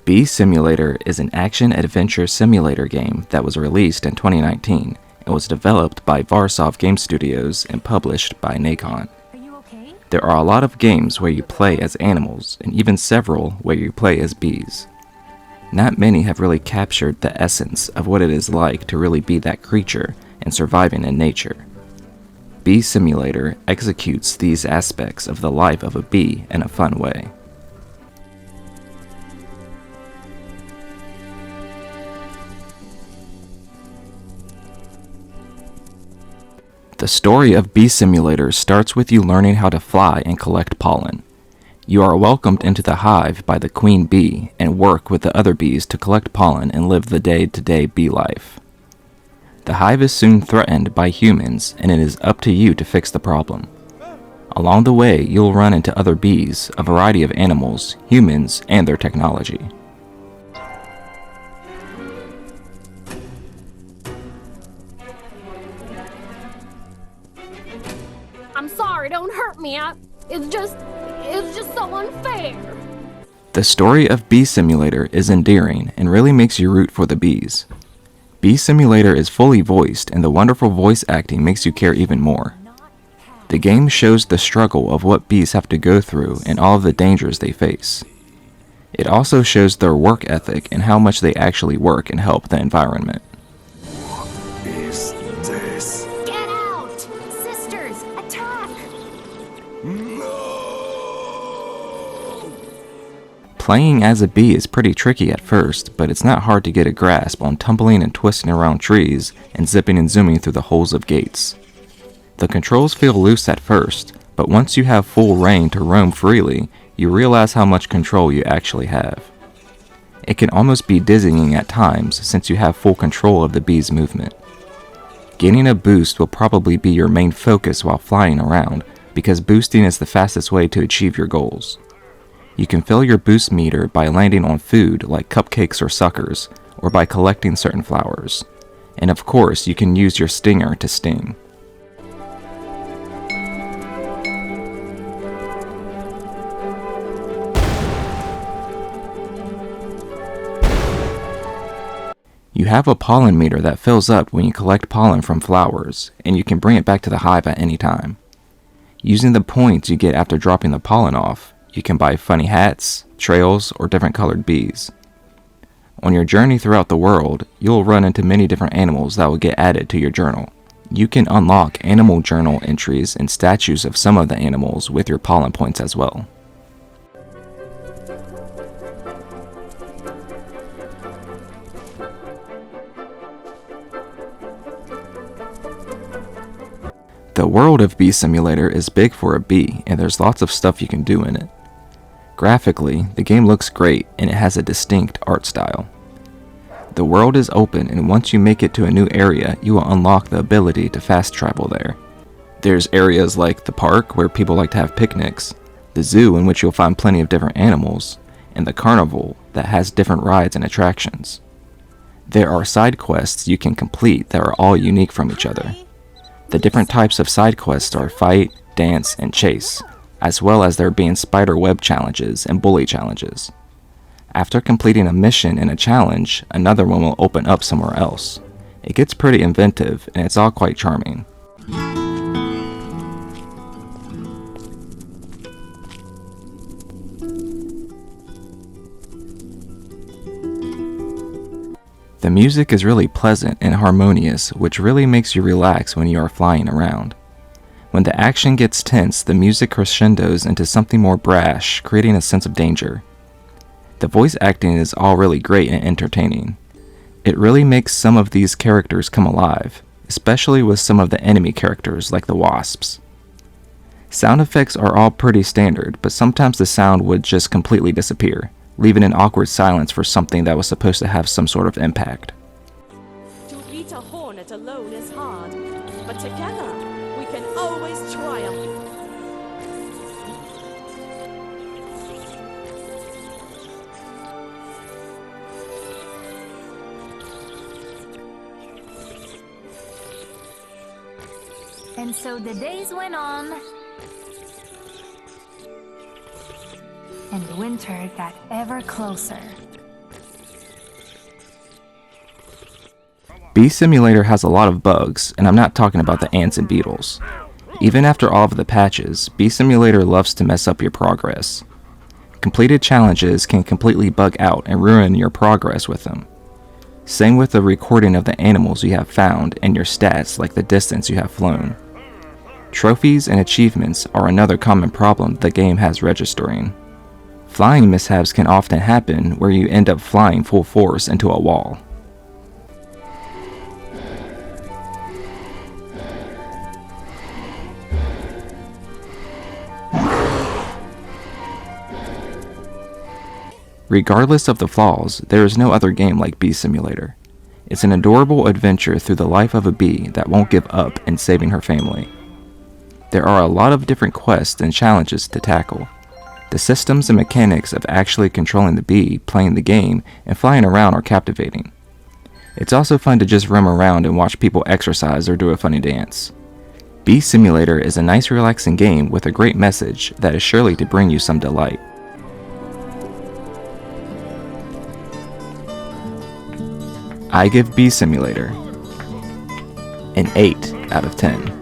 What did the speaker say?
Bee Simulator is an action-adventure simulator game that was released in 2019 and was developed by Varsoft Game Studios and published by Nacon. Are you okay? There are a lot of games where you play as animals, and even several where you play as bees. Not many have really captured the essence of what it is like to really be that creature and surviving in nature. Bee Simulator executes these aspects of the life of a bee in a fun way. The story of Bee Simulator starts with you learning how to fly and collect pollen. You are welcomed into the hive by the queen bee and work with the other bees to collect pollen and live the day-to-day bee life. The hive is soon threatened by humans, and it is up to you to fix the problem. Along the way, you'll run into other bees, a variety of animals, humans, and their technology. I'm sorry, don't hurt me. It's just so unfair. The story of Bee Simulator is endearing and really makes you root for the bees. Bee Simulator is fully voiced, and the wonderful voice acting makes you care even more. The game shows the struggle of what bees have to go through and all of the dangers they face. It also shows their work ethic and how much they actually work and help the environment. Is this? Get out! Sisters, attack! No! Playing as a bee is pretty tricky at first, but it's not hard to get a grasp on tumbling and twisting around trees and zipping and zooming through the holes of gates. The controls feel loose at first, but once you have full reign to roam freely, you realize how much control you actually have. It can almost be dizzying at times since you have full control of the bee's movement. Gaining a boost will probably be your main focus while flying around, because boosting is the fastest way to achieve your goals. You can fill your boost meter by landing on food like cupcakes or suckers, or by collecting certain flowers. And of course, you can use your stinger to sting. You have a pollen meter that fills up when you collect pollen from flowers, and you can bring it back to the hive at any time. Using the points you get after dropping the pollen off, you can buy funny hats, trails, or different colored bees. On your journey throughout the world, you'll run into many different animals that will get added to your journal. You can unlock animal journal entries and statues of some of the animals with your pollen points as well. The world of Bee Simulator is big for a bee, and there's lots of stuff you can do in it. Graphically, the game looks great, and it has a distinct art style. The world is open, and once you make it to a new area, you will unlock the ability to fast travel there. There's areas like the park, where people like to have picnics, the zoo, in which you'll find plenty of different animals, and the carnival, that has different rides and attractions. There are side quests you can complete that are all unique from each other. The different types of side quests are fight, dance, and chase, as well as there being spider web challenges and bully challenges. After completing a mission and a challenge, another one will open up somewhere else. It gets pretty inventive, and it's all quite charming. The music is really pleasant and harmonious, which really makes you relax when you are flying around. When the action gets tense, the music crescendos into something more brash, creating a sense of danger. The voice acting is all really great and entertaining. It really makes some of these characters come alive, especially with some of the enemy characters like the wasps. Sound effects are all pretty standard, but sometimes the sound would just completely disappear, leaving an awkward silence for something that was supposed to have some sort of impact. To eat a hornet alone is hard, but together we can always triumph. And so the days went on, and winter got ever closer. Bee Simulator has a lot of bugs, and I'm not talking about the ants and beetles. Even after all of the patches, Bee Simulator loves to mess up your progress. Completed challenges can completely bug out and ruin your progress with them. Same with the recording of the animals you have found and your stats like the distance you have flown. Trophies and achievements are another common problem the game has registering. Flying mishaps can often happen where you end up flying full force into a wall. Regardless of the flaws, there is no other game like Bee Simulator. It's an adorable adventure through the life of a bee that won't give up in saving her family. There are a lot of different quests and challenges to tackle. The systems and mechanics of actually controlling the bee, playing the game, and flying around are captivating. It's also fun to just roam around and watch people exercise or do a funny dance. Bee Simulator is a nice relaxing game with a great message that is surely to bring you some delight. I give Bee Simulator an 8 out of 10.